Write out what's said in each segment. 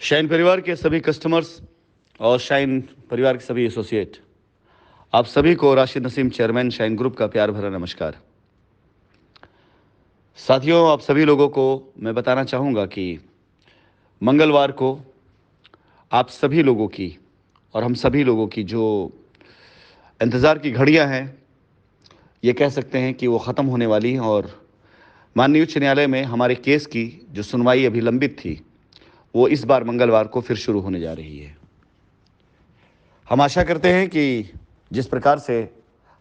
Shine परिवार के सभी कस्टमर्स और शाइन परिवार के सभी एसोसिएट, आप सभी को Rashid Naseem chairman shine group का प्यार भरा नमस्कार। साथियों, आप सभी लोगों को मैं बताना चाहूँगा कि मंगलवार को आप सभी लोगों की और हम सभी लोगों की जो इंतज़ार की घड़ियां हैं, ये कह सकते हैं कि वो ख़त्म होने वाली हैं और माननीय उच्च न्यायालय में हमारे केस की जो सुनवाई अभी लंबित थी, वो इस बार मंगलवार को फिर शुरू होने जा रही है। हम आशा करते हैं कि जिस प्रकार से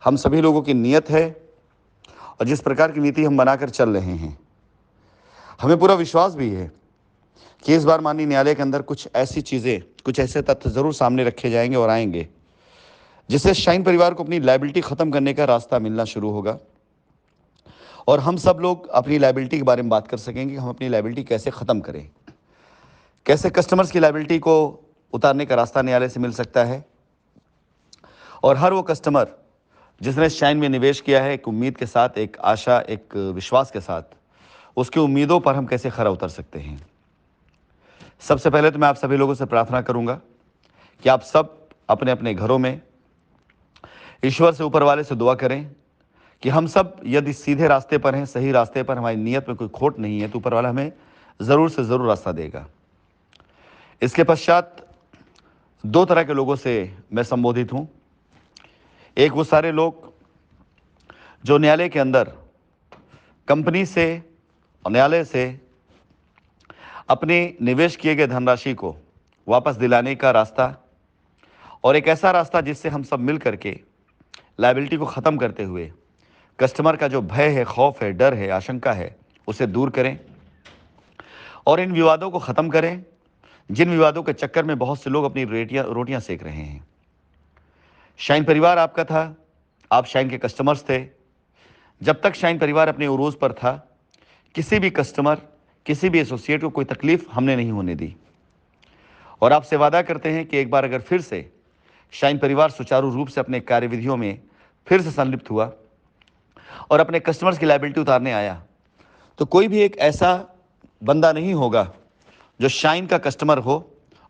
हम सभी लोगों की नीयत है और जिस प्रकार की नीति हम बनाकर चल रहे हैं, हमें पूरा विश्वास भी है कि इस बार माननीय न्यायालय के अंदर कुछ ऐसी चीज़ें, कुछ ऐसे तथ्य ज़रूर सामने रखे जाएंगे और आएंगे जिससे शाइन परिवार को अपनी लायबिलिटी ख़त्म करने का रास्ता मिलना शुरू होगा और हम सब लोग अपनी लायबिलिटी के बारे में बात कर सकेंगे। हम अपनी लायबिलिटी कैसे ख़त्म करें, कैसे कस्टमर्स की लायबिलिटी को उतारने का रास्ता न्यायालय से मिल सकता है और हर वो कस्टमर जिसने शाइन में निवेश किया है, एक उम्मीद के साथ, एक आशा, एक विश्वास के साथ, उसकी उम्मीदों पर हम कैसे खरा उतर सकते हैं। सबसे पहले तो मैं आप सभी लोगों से प्रार्थना करूंगा कि आप सब अपने अपने घरों में ईश्वर से, ऊपर वाले से दुआ करें कि हम सब यदि सीधे रास्ते पर हैं, सही रास्ते पर, हमारी नीयत में कोई खोट नहीं है, तो ऊपर वाला हमें ज़रूर से ज़रूर रास्ता देगा। इसके पश्चात दो तरह के लोगों से मैं संबोधित हूँ। एक वो सारे लोग जो न्यायालय के अंदर कंपनी से और न्यायालय से अपने निवेश किए गए धनराशि को वापस दिलाने का रास्ता और एक ऐसा रास्ता जिससे हम सब मिल करके लायबिलिटी को ख़त्म करते हुए कस्टमर का जो भय है, खौफ है, डर है, आशंका है, उसे दूर करें और इन विवादों को ख़त्म करें जिन विवादों के चक्कर में बहुत से लोग अपनी रोटियां सेक रहे हैं। शाइन परिवार आपका था, आप शाइन के कस्टमर्स थे। जब तक शाइन परिवार अपने उरूज पर था, किसी भी कस्टमर, किसी भी एसोसिएट को कोई तकलीफ हमने नहीं होने दी और आपसे वादा करते हैं कि एक बार अगर फिर से शाइन परिवार सुचारू रूप से अपने कार्यविधियों में फिर से संलिप्त हुआ और अपने कस्टमर्स की लायबिलिटी उतारने आया, तो कोई भी एक ऐसा बंदा नहीं होगा जो शाइन का कस्टमर हो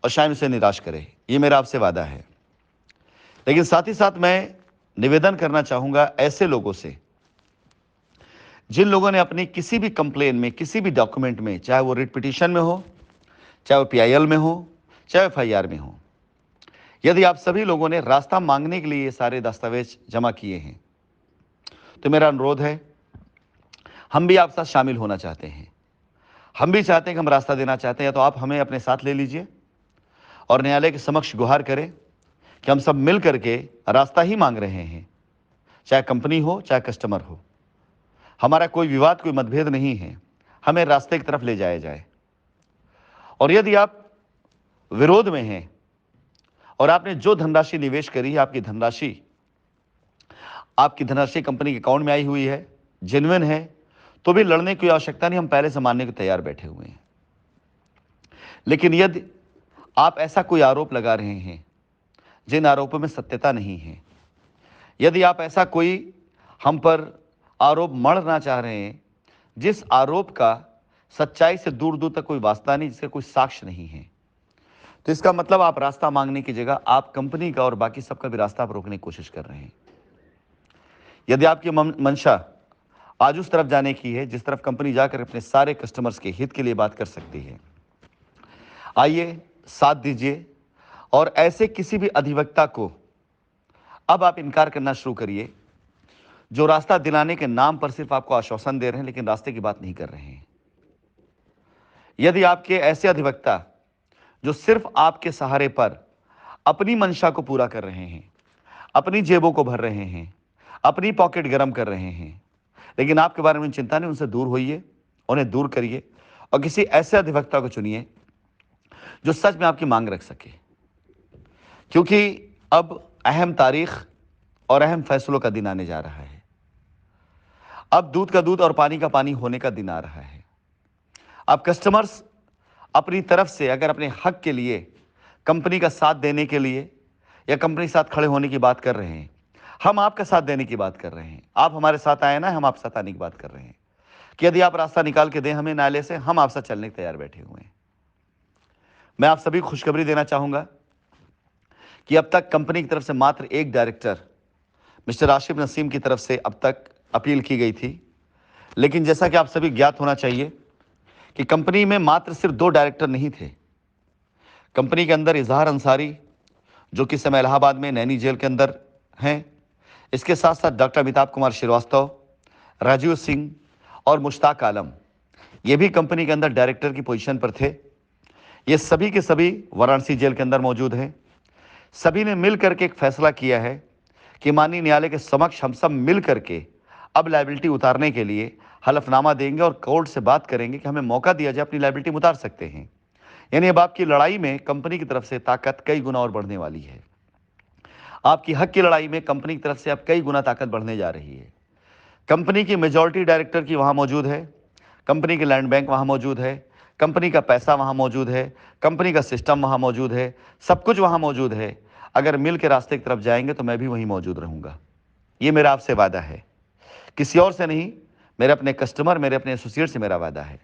और शाइन उसे निराश करे। ये मेरा आपसे वादा है। लेकिन साथ ही साथ मैं निवेदन करना चाहूँगा ऐसे लोगों से जिन लोगों ने अपनी किसी भी कंप्लेन में, किसी भी डॉक्यूमेंट में, चाहे वो रिट पिटीशन में हो, चाहे वो पीआईएल में हो, चाहे एफआईआर में हो, यदि आप सभी लोगों ने रास्ता मांगने के लिए ये सारे दस्तावेज जमा किए हैं, तो मेरा अनुरोध है, हम भी आपके साथ शामिल होना चाहते हैं। हम भी चाहते हैं कि हम रास्ता देना चाहते हैं, तो आप हमें अपने साथ ले लीजिए और न्यायालय के समक्ष गुहार करें कि हम सब मिल करके रास्ता ही मांग रहे हैं, चाहे कंपनी हो, चाहे कस्टमर हो। हमारा कोई विवाद, कोई मतभेद नहीं है, हमें रास्ते की तरफ ले जाया जाए। और यदि आप विरोध में हैं और आपने जो धनराशि निवेश करी है, आपकी धनराशि कंपनी के अकाउंट में आई हुई है, जेन्युइन है, तो भी लड़ने की आवश्यकता नहीं, हम पहले से मानने को तैयार बैठे हुए हैं। लेकिन यदि आप ऐसा कोई आरोप लगा रहे हैं जिन आरोपों में सत्यता नहीं है, यदि आप ऐसा कोई हम पर आरोप मढ़ना चाह रहे हैं जिस आरोप का सच्चाई से दूर दूर तक कोई वास्ता नहीं, जिसके कोई साक्ष्य नहीं है, तो इसका मतलब आप रास्ता मांगने की जगह आप कंपनी का और बाकी सबका भी रास्ता आप रोकने की कोशिश कर रहे हैं। यदि आपकी मंशा आज उस तरफ जाने की है जिस तरफ कंपनी जाकर अपने सारे कस्टमर्स के हित के लिए बात कर सकती है, आइए साथ दीजिए और ऐसे किसी भी अधिवक्ता को अब आप इनकार करना शुरू करिए जो रास्ता दिलाने के नाम पर सिर्फ आपको आश्वासन दे रहे हैं लेकिन रास्ते की बात नहीं कर रहे हैं। यदि आपके ऐसे अधिवक्ता जो सिर्फ आपके सहारे पर अपनी मंशा को पूरा कर रहे हैं, अपनी जेबों को भर रहे हैं, अपनी पॉकेट गर्म कर रहे हैं, लेकिन आपके बारे में चिंता नहीं, उनसे दूर होइए, उन्हें दूर करिए और किसी ऐसे अधिवक्ता को चुनिए जो सच में आपकी मांग रख सके, क्योंकि अब अहम तारीख और अहम फैसलों का दिन आने जा रहा है। अब दूध का दूध और पानी का पानी होने का दिन आ रहा है। अब कस्टमर्स अपनी तरफ से अगर अपने हक के लिए कंपनी का साथ देने के लिए या कंपनी के साथ खड़े होने की बात कर रहे हैं, हम आपका साथ देने की बात कर रहे हैं। आप हमारे साथ आए ना, हम आपके साथ आने की बात कर रहे हैं कि यदि आप रास्ता निकाल के दें हमें न्यायालय से, हम आपसे चलने के तैयार बैठे हुए हैं। मैं आप सभी को खुशखबरी देना चाहूंगा कि अब तक कंपनी की तरफ से मात्र एक डायरेक्टर मिस्टर आशिफ नसीम की तरफ से अब तक अपील की गई थी। लेकिन जैसा कि आप सभी ज्ञात होना चाहिए कि कंपनी में मात्र सिर्फ 2 डायरेक्टर नहीं थे। कंपनी के अंदर इजहार अंसारी, जो कि इस समय इलाहाबाद में नैनी जेल के अंदर हैं। इसके साथ साथ डॉक्टर अमिताभ कुमार श्रीवास्तव, राजीव सिंह और मुश्ताक आलम, ये भी कंपनी के अंदर डायरेक्टर की पोजीशन पर थे। ये सभी के सभी वाराणसी जेल के अंदर मौजूद हैं। सभी ने मिल करके एक फैसला किया है कि माननीय न्यायालय के समक्ष हम सब मिल करके अब लायबिलिटी उतारने के लिए हलफनामा देंगे और कोर्ट से बात करेंगे कि हमें मौका दिया जाए, अपनी लायबिलिटी उतार सकते हैं। यानी अब आपकी लड़ाई में कंपनी की तरफ से ताकत कई गुना और बढ़ने वाली है। आपकी हक की लड़ाई में कंपनी की तरफ से अब कई गुना ताकत बढ़ने जा रही है। कंपनी की मेजॉरिटी डायरेक्टर की वहां मौजूद है, कंपनी की लैंड बैंक वहां मौजूद है, कंपनी का पैसा वहां मौजूद है, कंपनी का सिस्टम वहां मौजूद है, सब कुछ वहां मौजूद है। अगर मिल के रास्ते की तरफ जाएंगे तो मैं भी वहीं मौजूद रहूंगा। ये मेरा आपसे वादा है, किसी और से नहीं, मेरे अपने कस्टमर, मेरे अपने एसोसिएट से मेरा वादा है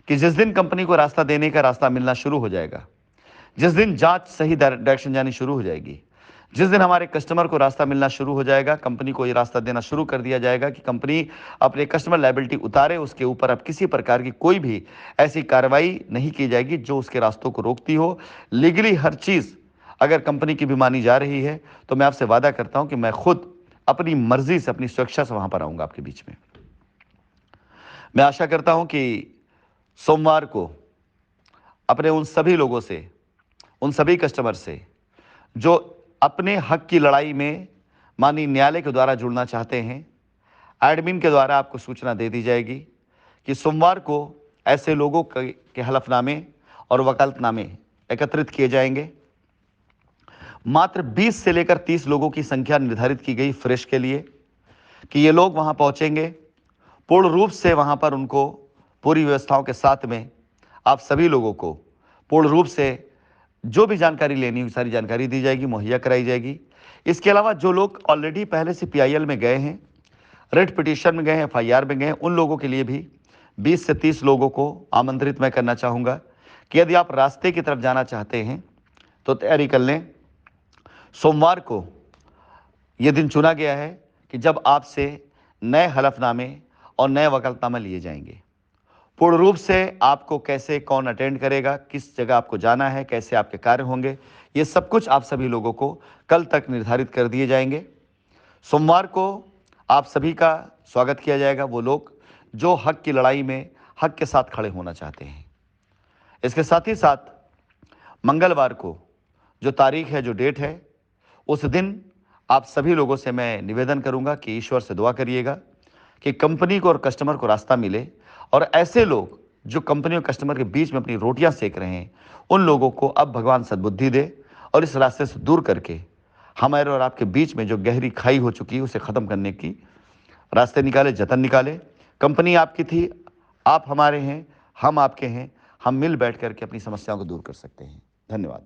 कि जिस दिन कंपनी को रास्ता देने का रास्ता मिलना शुरू हो जाएगा, जिस दिन जांच सही डायरेक्शन जानी शुरू हो जाएगी, जिस दिन हमारे कस्टमर को रास्ता मिलना शुरू हो जाएगा, कंपनी को ये रास्ता देना शुरू कर दिया जाएगा कि कंपनी अपने कस्टमर लायबिलिटी उतारे, उसके ऊपर अब किसी प्रकार की कोई भी ऐसी कार्रवाई नहीं की जाएगी जो उसके रास्तों को रोकती हो। लीगली हर चीज़ अगर कंपनी की भी मानी जा रही है तो मैं आपसे वादा करता हूं कि मैं खुद अपनी मर्जी से, अपनी स्वेच्छा से वहां पर आऊंगा आपके बीच में। मैं आशा करता हूं कि सोमवार को अपने उन सभी लोगों से, उन सभी कस्टमर से जो अपने हक की लड़ाई में माननीय न्यायालय के द्वारा जुड़ना चाहते हैं, एडमिन के द्वारा आपको सूचना दे दी जाएगी कि सोमवार को ऐसे लोगों के हलफनामे और वकालतनामे एकत्रित किए जाएंगे। मात्र 20 से लेकर 30 लोगों की संख्या निर्धारित की गई फ्रेश के लिए कि ये लोग वहां पहुंचेंगे। पूर्ण रूप से वहां पर उनको पूरी व्यवस्थाओं के साथ में आप सभी लोगों को पूर्ण रूप से जो भी जानकारी लेनी, सारी जानकारी दी जाएगी, मुहैया कराई जाएगी। इसके अलावा जो लोग ऑलरेडी पहले से पीआईएल में गए हैं, रेड पिटीशन में गए हैं, एफआईआर में गए हैं, उन लोगों के लिए भी 20 से 30 लोगों को आमंत्रित मैं करना चाहूँगा कि यदि आप रास्ते की तरफ जाना चाहते हैं तो तैयारी कर लें। सोमवार को यह दिन चुना गया है कि जब आपसे नए हलफनामे और नए वकालतनामे लिए जाएंगे। पूर्ण रूप से आपको कैसे कौन अटेंड करेगा, किस जगह आपको जाना है, कैसे आपके कार्य होंगे, ये सब कुछ आप सभी लोगों को कल तक निर्धारित कर दिए जाएंगे। सोमवार को आप सभी का स्वागत किया जाएगा, वो लोग जो हक की लड़ाई में हक के साथ खड़े होना चाहते हैं। इसके साथ ही साथ मंगलवार को जो तारीख है, जो डेट है, उस दिन आप सभी लोगों से मैं निवेदन करूंगा कि ईश्वर से दुआ करिएगा कि कंपनी को और कस्टमर को रास्ता मिले और ऐसे लोग जो कंपनी और कस्टमर के बीच में अपनी रोटियां सेक रहे हैं, उन लोगों को अब भगवान सद्बुद्धि दे और इस रास्ते से दूर करके हमारे और आपके बीच में जो गहरी खाई हो चुकी है उसे ख़त्म करने की रास्ते निकाले, जतन निकाले। कंपनी आपकी थी, आप हमारे हैं, हम आपके हैं। हम मिल बैठ करके अपनी समस्याओं को दूर कर सकते हैं। धन्यवाद।